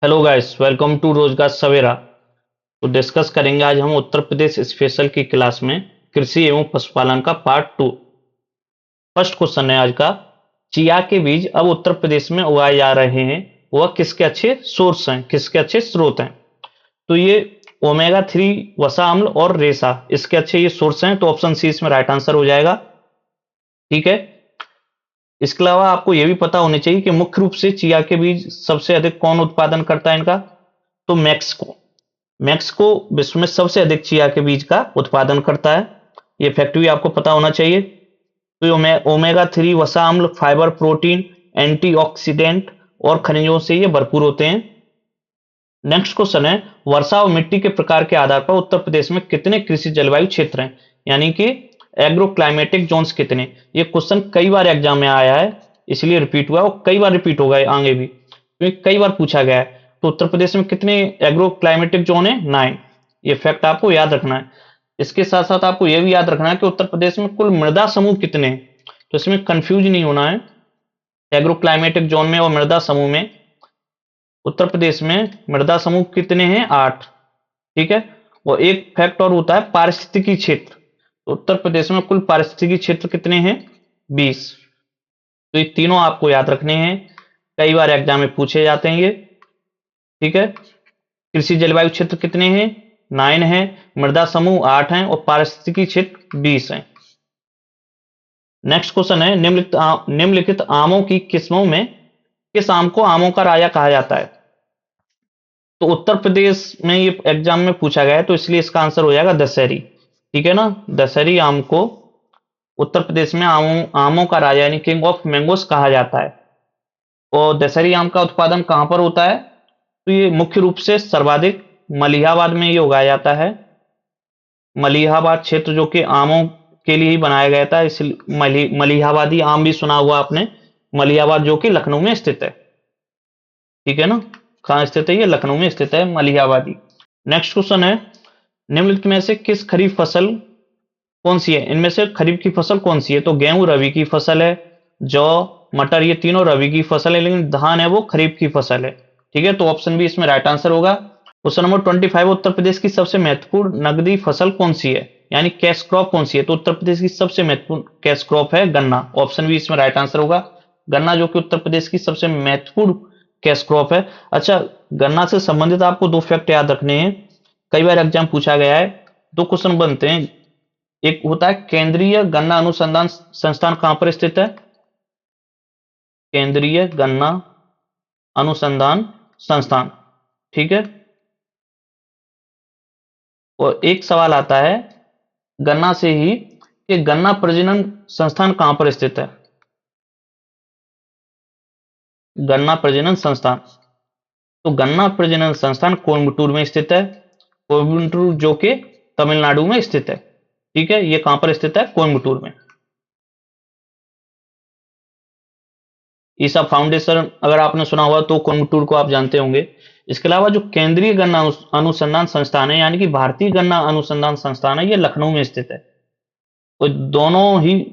Hello guys, welcome to रोजगार सवेरा। तो discuss करेंगे आज हम उत्तर प्रदेश स्पेशल की क्लास में कृषि एवं पशुपालन का पार्ट 2। फर्स्ट क्वेश्चन है आज का। चिया के बीज अब उत्तर प्रदेश में उगाए जा रहे हैं, वह किसके अच्छे सोर्स हैं, किसके अच्छे स्रोत हैं? तो ये ओमेगा 3 वसा अम्ल और रेशा इसके अच्छे ये सोर्स हैं, तो ऑप्शन सी इसमें राइट आंसर हो जाएगा। ठीक है। इसके अलावा आपको यह भी पता होना चाहिए कि मुख्य रूप से चिया के बीज सबसे अधिक कौन उत्पादन करता है इनका? तो मैक्सिको। मैक्सिको विश्व में सबसे अधिक चिया के बीज का उत्पादन करता है, ये फैक्ट भी आपको पता होना चाहिए। तो ओमेगा 3 वसा अम्ल, फाइबर, प्रोटीन, एंटीऑक्सीडेंट और खनिजों से ये भरपूर होते हैं। नेक्स्ट क्वेश्चन है, वर्षा और मिट्टी के प्रकार के आधार पर उत्तर प्रदेश में कितने कृषि जलवायु क्षेत्र हैं, यानी कि एग्रो क्लाइमेटिक जोन्स कितने? ये क्वेश्चन कई बार एग्जाम में आया है, इसलिए रिपीट हुआ और कई बार रिपीट होगा आगे भी, क्योंकि कई बार पूछा गया है। तो उत्तर प्रदेश में कितने एग्रो क्लाइमेटिक जोन है? 9। ये फैक्ट आपको याद रखना है। इसके साथ साथ आपको यह भी याद रखना है कि उत्तर प्रदेश में कुल मृदा समूह कितने हैं, तो इसमें कंफ्यूज नहीं होना है। एग्रो क्लाइमेटिक जोन में और मृदा समूह में उत्तर प्रदेश में मृदा समूह कितने हैं? 8। ठीक है। और एक फैक्ट और होता है पारिस्थितिकी क्षेत्र। तो उत्तर प्रदेश में कुल पारिस्थितिकी क्षेत्र कितने हैं? 20। तो ये तीनों आपको याद रखने हैं, कई बार एग्जाम में पूछे जाते हैं ये। ठीक है। कृषि जलवायु क्षेत्र कितने हैं? 9 है, मृदा समूह 8 हैं और पारिस्थितिकी क्षेत्र 20 है। नेक्स्ट क्वेश्चन है, निम्नलिखित आमों की किस्मों में किस आम को आमों का राजा कहा जाता है? तो उत्तर प्रदेश में ये एग्जाम में पूछा गया है, तो इसलिए इसका आंसर हो जाएगा दशहरी। ठीक है ना। दशहरी आम को उत्तर प्रदेश में आमों का राजा यानी किंग ऑफ मैंगोस कहा जाता है। और दशहरी आम का उत्पादन कहां पर होता है? तो ये मुख्य रूप से सर्वाधिक मलिहाबाद में ये उगाया जाता है। मलिहाबाद क्षेत्र जो कि आमों के लिए ही बनाया गया था, इसलिए मलिहाबादी आम भी सुना हुआ आपने। मलिहाबाद जो कि लखनऊ में स्थित है। ठीक है ना। कहाँ स्थित है? ये लखनऊ में स्थित है मलिहाबादी। नेक्स्ट क्वेश्चन है, निम्नलिखित में से किस खरीफ फसल कौन सी है? इनमें से खरीफ की फसल कौन सी है? तो गेहूं रबी की फसल है, जौ, मटर ये तीनों रबी की फसल है, लेकिन धान है वो खरीफ की फसल है। ठीक है। तो ऑप्शन बी इसमें राइट आंसर होगा। क्वेश्चन नंबर 25, उत्तर प्रदेश की सबसे महत्वपूर्ण नकदी फसल कौन सी है, यानी कैश क्रॉप कौन सी है? तो उत्तर प्रदेश की सबसे महत्वपूर्ण कैश क्रॉप है गन्ना। ऑप्शन बी इसमें राइट आंसर होगा। गन्ना जो कि उत्तर प्रदेश की सबसे महत्वपूर्ण कैश क्रॉप है। अच्छा, गन्ना से संबंधित आपको दो फैक्ट याद रखने हैं, कई बार एग्जाम पूछा गया है। दो क्वेश्चन बनते हैं। एक होता है केंद्रीय गन्ना अनुसंधान संस्थान कहां पर स्थित है? केंद्रीय गन्ना अनुसंधान संस्थान। ठीक है। और एक सवाल आता है गन्ना से ही कि गन्ना प्रजनन संस्थान कहां पर स्थित है? गन्ना प्रजनन संस्थान, तो गन्ना प्रजनन संस्थान कोयम्बटूर में स्थित है। कोयम्बटूर जो कि तमिलनाडु में स्थित है। ठीक है। ये कहां पर स्थित है? कोयम्बटूर में। ईसा फाउंडेशन अगर आपने सुना हुआ तो कोयम्बटूर को आप जानते होंगे। इसके अलावा जो केंद्रीय गन्ना अनुसंधान संस्थान है यानी कि भारतीय गन्ना अनुसंधान संस्थान है, ये लखनऊ में स्थित है। तो दोनों ही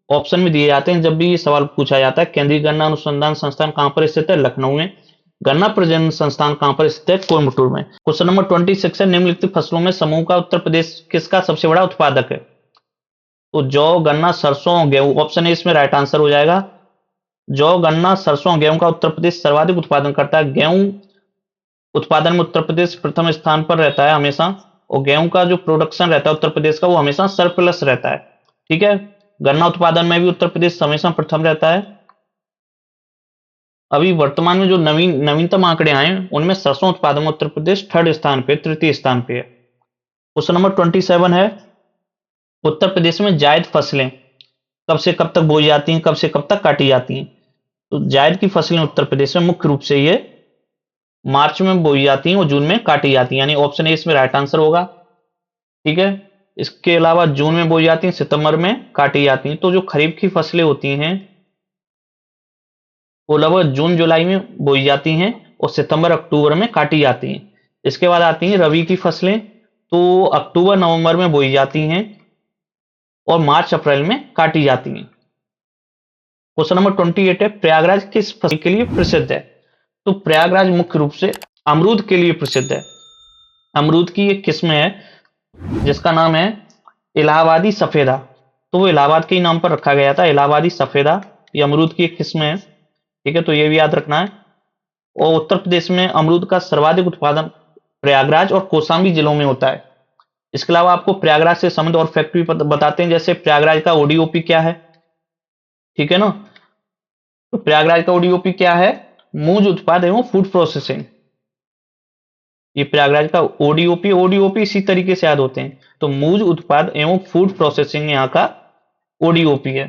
ऑप्शन में दिए जाते हैं जब भी ये सवाल पूछा जाता है। केंद्रीय गन्ना अनुसंधान संस्थान कहां पर स्थित है? लखनऊ में। गन्ना प्रजनन संस्थान कहां पर स्थित है? कोयम्बटूर में। क्वेश्चन नंबर 26 है, निम्नलिखित फसलों में समूह का उत्तर प्रदेश किसका सबसे बड़ा उत्पादक है? तो जौ, गन्ना, सरसों, गेहूं। ऑप्शन ए इसमें राइट आंसर हो जाएगा। जौ, गन्ना, सरसों, गेहूं का उत्तर प्रदेश सर्वाधिक उत्पादन करता है। गेहूं उत्पादन में उत्तर प्रदेश प्रथम स्थान पर रहता है हमेशा, और गेहूं का जो प्रोडक्शन रहता है उत्तर प्रदेश का वो हमेशा सरप्लस रहता है। ठीक है। गन्ना उत्पादन में भी उत्तर प्रदेश हमेशा प्रथम रहता है। अभी वर्तमान में जो नवीनतम आंकड़े आए उनमें सरसों उत्पादन में उत्तर प्रदेश थर्ड स्थान पे, तृतीय स्थान पे है। क्वेश्चन नंबर 27 है, उत्तर प्रदेश में जायद फसलें कब से कब तक बोई जाती हैं, कब से कब तक काटी जाती हैं? तो जायद की फसलें उत्तर प्रदेश में मुख्य रूप से ये मार्च में बोई जाती हैं और जून में काटी जाती हैं, यानी ऑप्शन ए इसमें राइट आंसर होगा। ठीक है। इसके अलावा जून में बोई जाती हैं, सितंबर में काटी जाती हैं। तो जो खरीफ की फसलें होती हैं वो लगभग जून जुलाई में बोई जाती हैं और सितंबर अक्टूबर में काटी जाती हैं। इसके बाद आती हैं रबी की फसलें, तो अक्टूबर नवंबर में बोई जाती हैं और मार्च अप्रैल में काटी जाती हैं। क्वेश्चन नंबर 28 है, प्रयागराज किस फसल के लिए प्रसिद्ध है? तो प्रयागराज मुख्य रूप से अमरूद के लिए प्रसिद्ध है। अमरूद की एक किस्म है जिसका नाम है इलाहाबादी सफेदा। तो वो इलाहाबाद के ही नाम पर रखा गया था, इलाहाबादी सफेदा। ये अमरूद की एक किस्म है, ठीक है, तो ये भी याद रखना है। और उत्तर प्रदेश में अमरूद का सर्वाधिक उत्पादन प्रयागराज और कौशाम्बी जिलों में होता है। इसके अलावा आपको प्रयागराज से संबंध और फैक्ट्री बताते हैं, जैसे प्रयागराज का ओडीओपी क्या है, ठीक है ना। तो प्रयागराज का ओडीओपी क्या है? मूज उत्पाद एवं फूड प्रोसेसिंग। ये प्रयागराज का ओडीओपी, ओडीओपी इसी तरीके से याद होते हैं। तो मूज उत्पाद एवं फूड प्रोसेसिंग यहाँ का ओडीओपी है,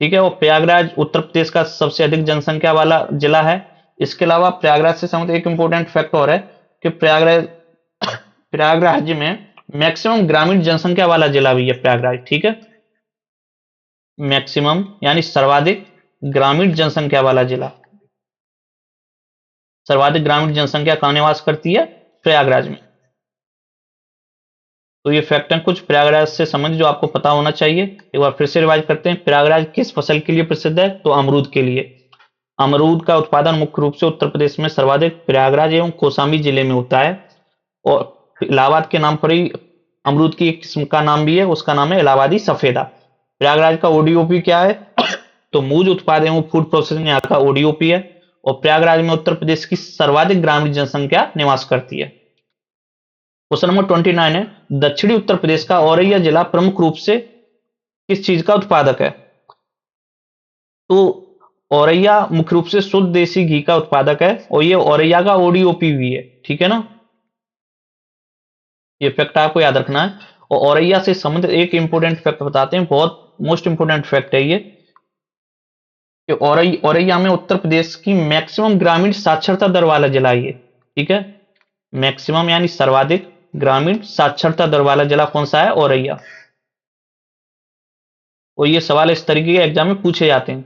ठीक है। और प्रयागराज उत्तर प्रदेश का सबसे अधिक जनसंख्या वाला जिला है। इसके अलावा प्रयागराज से संबंधित एक इंपॉर्टेंट फैक्ट और है कि प्रयागराज प्रयागराज में मैक्सिमम ग्रामीण जनसंख्या वाला जिला भी है प्रयागराज, ठीक है। मैक्सिमम यानी सर्वाधिक ग्रामीण जनसंख्या वाला जिला, सर्वाधिक ग्रामीण जनसंख्या कहाँ निवास करती है? प्रयागराज में। तो ये फैक्ट है कुछ प्रयागराज से संबंधित जो आपको पता होना चाहिए। एक बार फिर से रिवाइज करते हैं, प्रयागराज किस फसल के लिए प्रसिद्ध है? तो अमरूद के लिए। अमरूद का उत्पादन मुख्य रूप से उत्तर प्रदेश में सर्वाधिक प्रयागराज एवं कौशाम्बी जिले में होता है। और इलाहाबाद के नाम पर ही अमरूद की एक किस्म का नाम भी है, उसका नाम है इलाहाबादी सफेदा। प्रयागराज का ओडीओपी क्या है? तो मूज उत्पाद एवं फूड प्रोसेसिंग यहाँ का ओडीओपी है। और प्रयागराज में उत्तर प्रदेश की सर्वाधिक ग्रामीण जनसंख्या निवास करती है। क्वेश्चन नंबर 29 है, दक्षिणी उत्तर प्रदेश का औरैया जिला प्रमुख रूप से किस चीज का उत्पादक है? तो औरैया मुख्य रूप से शुद्ध देसी घी का उत्पादक है, और ये औरैया का ओडीओपी भी है, ठीक है ना। ये फैक्ट आपको याद रखना है। और औरैया से संबंधित एक इंपोर्टेंट फैक्ट बताते हैं, बहुत मोस्ट इंपोर्टेंट फैक्ट है ये, कि औरैया में उत्तर प्रदेश की मैक्सिमम ग्रामीण साक्षरता दर वाला जिला ये, ठीक है। मैक्सिमम यानी सर्वाधिक ग्रामीण साक्षरता दर वाला जिला कौन सा है? औरैया। और ये सवाल इस तरीके के एग्जाम में पूछे जाते हैं।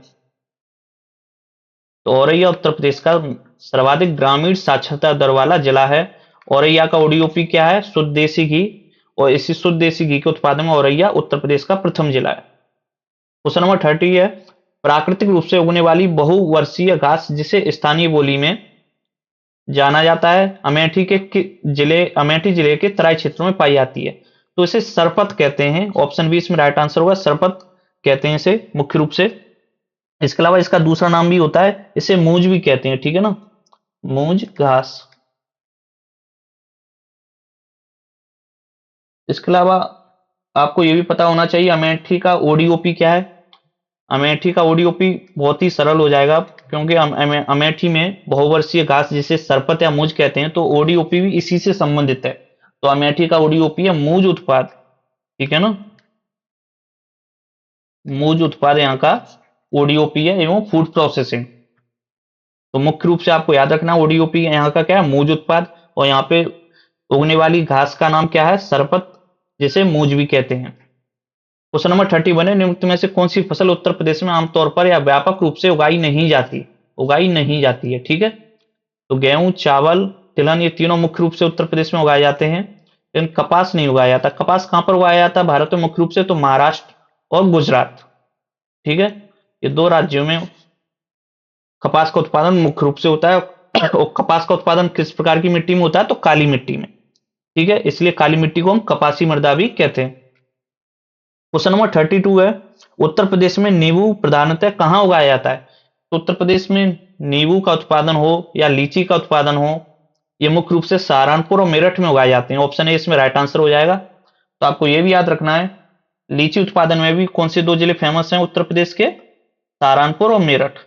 तो औरैया उत्तर प्रदेश का सर्वाधिक ग्रामीण साक्षरता दर वाला जिला है। औरैया का ओडीओपी क्या है? शुद्ध देसी घी। और इसी शुद्ध देसी घी के उत्पादन में औरैया उत्तर प्रदेश का प्रथम जिला है। क्वेश्चन नंबर 30 है, प्राकृतिक रूप से उगने वाली बहुवर्षीय घास जिसे स्थानीय बोली में जाना जाता है, अमेठी जिले के तराई क्षेत्रों में पाई जाती है, तो इसे सरपत कहते हैं। ऑप्शन बी इसमें राइट आंसर होगा, सरपत कहते हैं इसे मुख्य रूप से। इसके अलावा इसका दूसरा नाम भी होता है, इसे मूंज भी कहते हैं, ठीक है ना, मूंज घास। इसके अलावा आपको यह भी पता होना चाहिए अमेठी का ओडीओपी क्या है। अमेठी का ओडीओपी बहुत ही सरल हो जाएगा, क्योंकि अमेठी में बहुवर्षीय घास जिसे सरपत या मूंज कहते हैं, तो ओडीओपी भी इसी से संबंधित है। तो अमेठी का ओडीओपी है मूंज उत्पाद, ठीक है ना। मूंज उत्पाद यहाँ का ओडीओपी है एवं फूड प्रोसेसिंग। तो मुख्य रूप से आपको याद रखना ओडीओपी यहाँ का क्या है? मूंज उत्पाद। और यहाँ पे उगने वाली घास का नाम क्या है? सरपत, जिसे मूंज भी कहते हैं। क्वेश्चन नंबर 31 है, निम्न में से कौन सी फसल उत्तर प्रदेश में आमतौर पर या व्यापक रूप से उगाई नहीं जाती है, ठीक है। तो गेहूं, चावल, तिलहन, ये तीनों मुख्य रूप से उत्तर प्रदेश में उगाए जाते हैं, लेकिन कपास नहीं उगाया जाता। कपास कहां पर उगाया जाता है भारत में मुख्य रूप से? तो महाराष्ट्र और गुजरात, ठीक है। ये दो राज्यों में कपास का उत्पादन मुख्य रूप से होता है। और कपास का उत्पादन किस प्रकार की मिट्टी में होता है? तो काली मिट्टी में, ठीक है, इसलिए काली मिट्टी को हम कपासी मृदा भी कहते हैं। क्वेश्चन नंबर 32 है, उत्तर प्रदेश में नींबू प्रधानतः कहां उगाया जाता है? तो उत्तर प्रदेश में नींबू का उत्पादन हो या लीची का उत्पादन हो, ये मुख्य रूप से सहारनपुर और मेरठ में उगाए जाते हैं। ऑप्शन ए इसमें राइट आंसर हो जाएगा। तो आपको यह भी याद रखना है, लीची उत्पादन में भी कौन से दो जिले फेमस हैं उत्तर प्रदेश के? सहारनपुर और मेरठ।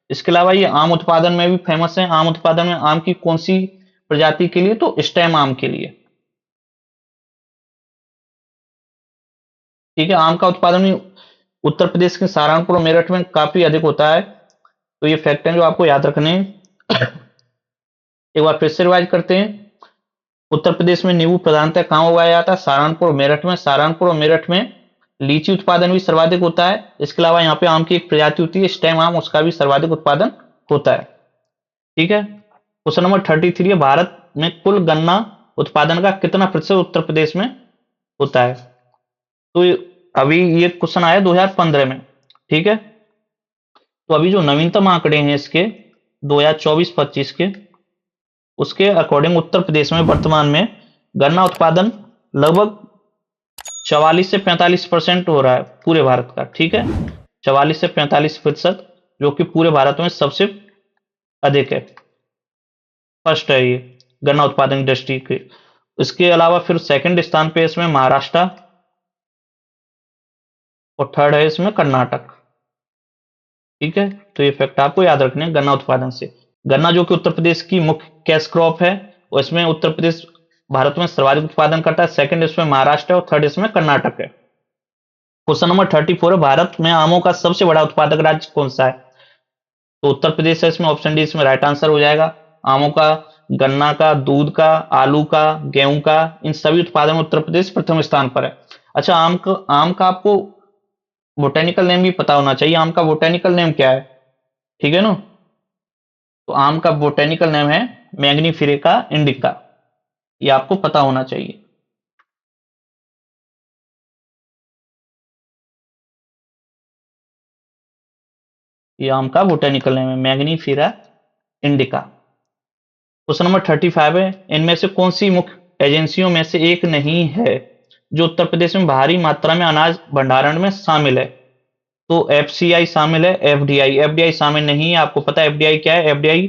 इसके अलावा ये आम उत्पादन में भी फेमस है। आम उत्पादन में आम की कौन सी प्रजाति के लिए? तो स्टेम आम के लिए, ठीक है। आम का उत्पादन भी उत्तर प्रदेश के सहारनपुर और मेरठ में काफी अधिक होता है। तो ये फैक्ट है जो आपको याद रखने हैं। एक बार फिर से रिवाइज करते हैं, उत्तर प्रदेश में नींबू प्रधानतः कहां उगाया जाता है? सहारनपुर और मेरठ में। सहारनपुर और मेरठ में लीची उत्पादन भी सर्वाधिक होता है। इसके अलावा यहाँ पे आम की एक प्रजाति होती है स्टेम आम, उसका भी सर्वाधिक उत्पादन होता है, ठीक है। क्वेश्चन नंबर 33 है, भारत में कुल गन्ना उत्पादन का कितना प्रतिशत उत्तर प्रदेश में होता है? तो अभी ये क्वेश्चन आया 2015 में, ठीक है। तो अभी जो नवीनतम आंकड़े हैं इसके, 2024-25 के, उसके अकॉर्डिंग उत्तर प्रदेश में वर्तमान में गन्ना उत्पादन लगभग 44 से 45% हो रहा है पूरे भारत का। ठीक है, 44 से 45%, जो कि पूरे भारत में सबसे अधिक है, फर्स्ट है ये गन्ना उत्पादन इंडस्ट्री के। इसके अलावा फिर सेकंड स्थान पे इसमें महाराष्ट्र और थर्ड है इसमें कर्नाटक। ठीक है, तो ये फैक्ट आपको याद रखने हैं गन्ना उत्पादन से। गन्ना जो कि उत्तर प्रदेश की मुख्य कैश क्रॉप है, और इसमें उत्तर प्रदेश भारत में सर्वाधिक उत्पादन करता है, सेकंड इसमें महाराष्ट्र है और थर्ड इसमें कर्नाटक है। क्वेश्चन नंबर 34 है, भारत में आमों का सबसे बड़ा उत्पादक राज्य कौन सा है? तो उत्तर प्रदेश है इसमें, ऑप्शन डी इसमें राइट आंसर हो जाएगा। आमों का, गन्ना का, दूध का, आलू का, गेहूं का, इन सभी उत्पादन में उत्तर प्रदेश प्रथम स्थान पर है। अच्छा, आम का आपको बोटेनिकल नेम भी पता होना चाहिए। आम का बोटेनिकल नेम क्या है? ठीक है ना, तो आम का बोटेनिकल नेम है मैग्नीफेरेका इंडिका, ये आपको पता होना चाहिए। ये आम का बोटेनिकल नेम है मैग्नीफेरा इंडिका। क्वेश्चन नंबर 35 है, इनमें से कौन सी मुख्य एजेंसियों में से एक नहीं है जो उत्तर प्रदेश में भारी मात्रा में अनाज भंडारण में शामिल है? तो एफसीआई शामिल है, एफडीआई शामिल नहीं है। आपको पता है एफडीआई क्या है? एफडीआई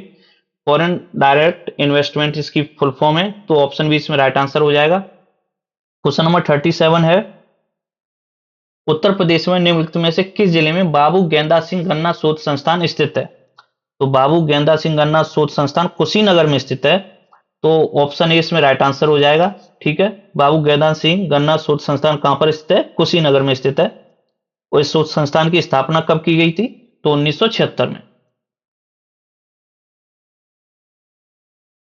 फॉरेन डायरेक्ट इन्वेस्टमेंट इसकी फुल फॉर्म है, तो ऑप्शन बी इसमें राइट आंसर हो जाएगा। क्वेश्चन नंबर 37 है, उत्तर प्रदेश में निम्नलिखित में से किस जिले में बाबू गेंदा सिंह गन्ना शोध संस्थान स्थित है? तो बाबू गेंदा सिंह गन्ना शोध संस्थान कुशीनगर में स्थित है, तो ऑप्शन ए इसमें राइट आंसर हो जाएगा। ठीक है, बाबू गेंदा सिंह गन्ना शोध संस्थान कहां पर स्थित है? कुशीनगर में स्थित है। और इस शोध संस्थान की स्थापना कब की गई थी? तो 1976 में।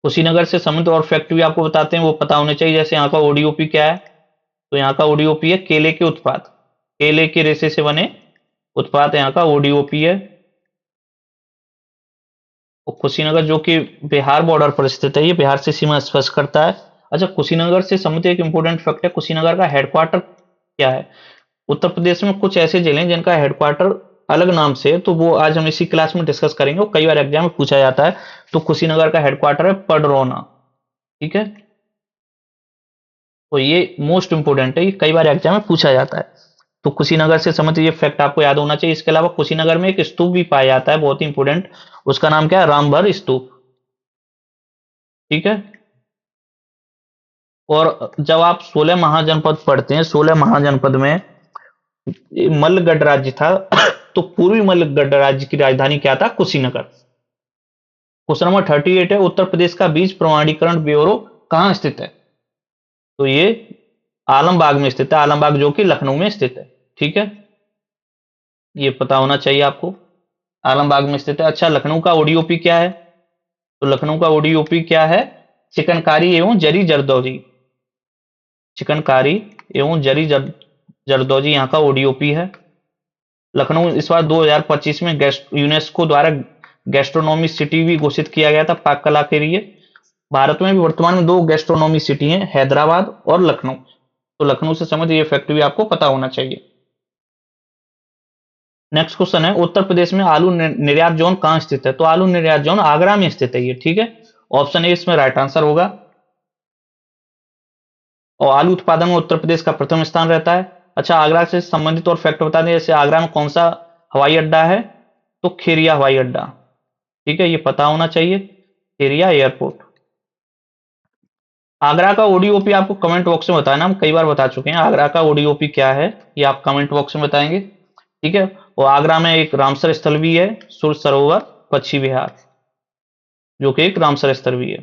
कुशीनगर से संबंधित और फैक्ट भी आपको बताते हैं, वो पता होने चाहिए। जैसे यहाँ का ओडीओपी क्या है? तो यहाँ का ओडीओपी है केले के उत्पाद, केले के रेशे से बने उत्पाद यहाँ का ओडीओपी है। और कुशीनगर जो कि बिहार बॉर्डर पर स्थित है, ये बिहार से सीमा स्पर्श करता है। अच्छा, कुशीनगर से संबंधित एक इंपॉर्टेंट फैक्ट है, कुशीनगर का हेडक्वार्टर क्या है? उत्तर प्रदेश में कुछ ऐसे जिले हैं जिनका हेडक्वार्टर अलग नाम से है, तो वो आज हम इसी क्लास में डिस्कस करेंगे, और कई बार एग्जाम में पूछा जाता है। तो कुशीनगर का हेडक्वार्टर है पडरौना। ठीक है, तो ये मोस्ट इंपोर्टेंट है, ये कई बार एग्जाम में पूछा जाता है। तो कुशीनगर से संबंधित ये फैक्ट आपको याद होना चाहिए। इसके अलावा कुशीनगर में एक स्तूप भी पाया जाता है, बहुत ही इंपोर्टेंट, उसका नाम क्या है? रामभर स्तूप। ठीक है, और जब आप 16 महाजनपद पढ़ते हैं, 16 महाजनपद में मल्लगढ़ राज्य था, तो पूर्वी मल्लगढ़ राज्य की राजधानी क्या था? कुशीनगर। क्वेश्चन नंबर 38 है, उत्तर प्रदेश का बीज प्रमाणीकरण ब्यूरो कहां स्थित है? तो ये आलमबाग में स्थित है, आलमबाग जो कि लखनऊ में स्थित है। ठीक है, ये पता होना चाहिए आपको, आलमबाग में स्थित है। अच्छा, लखनऊ का ओडीओपी क्या है? तो लखनऊ का ओडीओपी क्या है? चिकनकारी एवं जरी जरदौजी। चिकनकारी एवं जरी जरदौजी यहाँ का ओडीओपी है। लखनऊ इस बार 2025 में यूनेस्को द्वारा गैस्ट्रोनॉमी सिटी भी घोषित किया गया था पाक कला के लिए। भारत में भी वर्तमान में 2 गैस्ट्रोनॉमी सिटी हैं, हैदराबाद और लखनऊ। तो लखनऊ से संबंधित ये फैक्ट भी आपको पता होना चाहिए। नेक्स्ट क्वेश्चन है, उत्तर प्रदेश में आलू निर्यात जोन कहां स्थित है? तो आलू निर्यात जोन आगरा में स्थित है ये। ठीक है, ऑप्शन ए इसमें राइट आंसर होगा। और आलू उत्पादन में उत्तर प्रदेश का प्रथम स्थान रहता है। अच्छा, आगरा से संबंधित और फैक्ट बता दें, जैसे आगरा में कौन सा हवाई अड्डा है? तो खेरिया हवाई अड्डा। ठीक है, ये पता होना चाहिए, खेरिया एयरपोर्ट। आगरा का ओडीओपी आपको कमेंट बॉक्स में बताना, हम कई बार बता चुके हैं आगरा का ओडीओपी क्या है, ये आप कमेंट बॉक्स में बताएंगे। ठीक है, और आगरा में एक रामसर स्थल भी है, सूर्य सरोवर पक्षी विहार, जो कि एक रामसर स्थल भी है।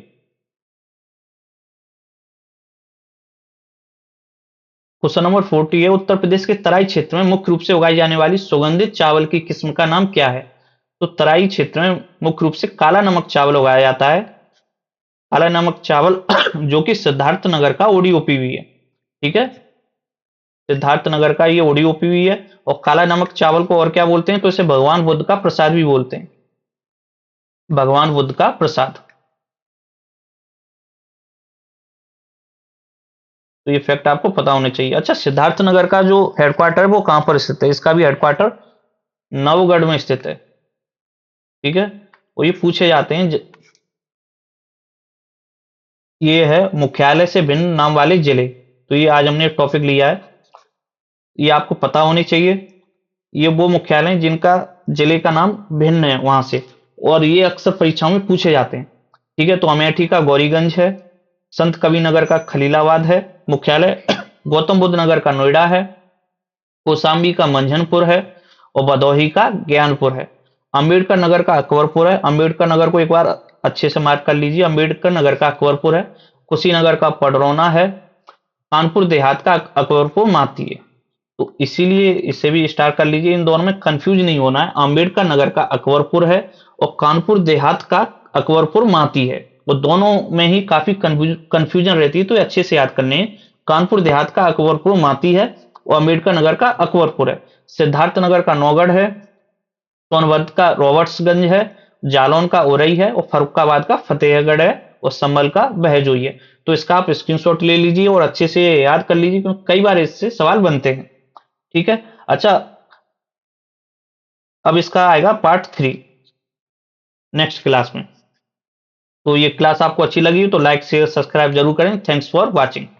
क्वेश्चन नंबर 40 है, उत्तर प्रदेश के तराई क्षेत्र में मुख्य रूप से उगाई जाने वाली सुगंधित चावल की किस्म का नाम क्या है? तो तराई क्षेत्र में मुख्य रूप से काला नमक चावल उगाया जाता है, काला नमक चावल जो कि सिद्धार्थ नगर का ओडीओपी भी है। ठीक है, सिद्धार्थ नगर का ये ओडीओपी भी है। और काला नमक चावल को और क्या बोलते हैं? तो इसे भगवान बुद्ध का प्रसाद भी बोलते हैं, भगवान बुद्ध का प्रसाद। तो ये फैक्ट आपको पता होने चाहिए। अच्छा, सिद्धार्थ नगर का जो हेडक्वार्टर है वो कहां पर स्थित है? इसका भी हेडक्वार्टर नवगढ़ में स्थित है। ठीक है, और ये पूछे जाते हैं। ये है मुख्यालय से भिन्न नाम वाले जिले। तो ये आज हमने टॉपिक लिया है, ये आपको पता होने चाहिए। ये वो मुख्यालय हैं जिनका जिले का नाम भिन्न है वहां से, और ये अक्सर परीक्षाओं में पूछे जाते हैं। ठीक है, तो अमेठी का गौरीगंज है, संत कबीर नगर का खलीलाबाद है मुख्यालय, गौतम बुद्ध नगर का नोएडा है, कौशाम्बी का मंझनपुर है, और भदोही का ज्ञानपुर है। अंबेडकर नगर का अकबरपुर है। अंबेडकर नगर को एक बार अच्छे से मार्क कर लीजिए, अंबेडकर नगर का अकबरपुर है। कुशीनगर का पडरौना है। कानपुर देहात का अकबरपुर माती है। तो इसीलिए इसे भी स्टार कर लीजिए, इन दोनों में कंफ्यूज नहीं होना है। अंबेडकर नगर का अकबरपुर है और कानपुर देहात का अकबरपुर माती है। वो दोनों में ही काफी कंफ्यूजन रहती है, तो ये अच्छे से याद करने हैं। कानपुर देहात का अकबरपुर माती है और अंबेडकर नगर का अकबरपुर है। सिद्धार्थ नगर का नौगढ़ है, सोनभद्र का रॉबर्ट्सगंज है, जालौन का उरई है, और फरुखाबाद का फतेहगढ़ है, और संभल का बहजोई है। तो इसका आप स्क्रीनशॉट ले लीजिए और अच्छे से याद कर लीजिए, क्योंकि कई बार इससे सवाल बनते हैं। ठीक है, अच्छा, अब इसका आएगा पार्ट 3 नेक्स्ट क्लास में। तो ये क्लास आपको अच्छी लगी तो लाइक शेयर सब्सक्राइब जरूर करें। Thanks for watching.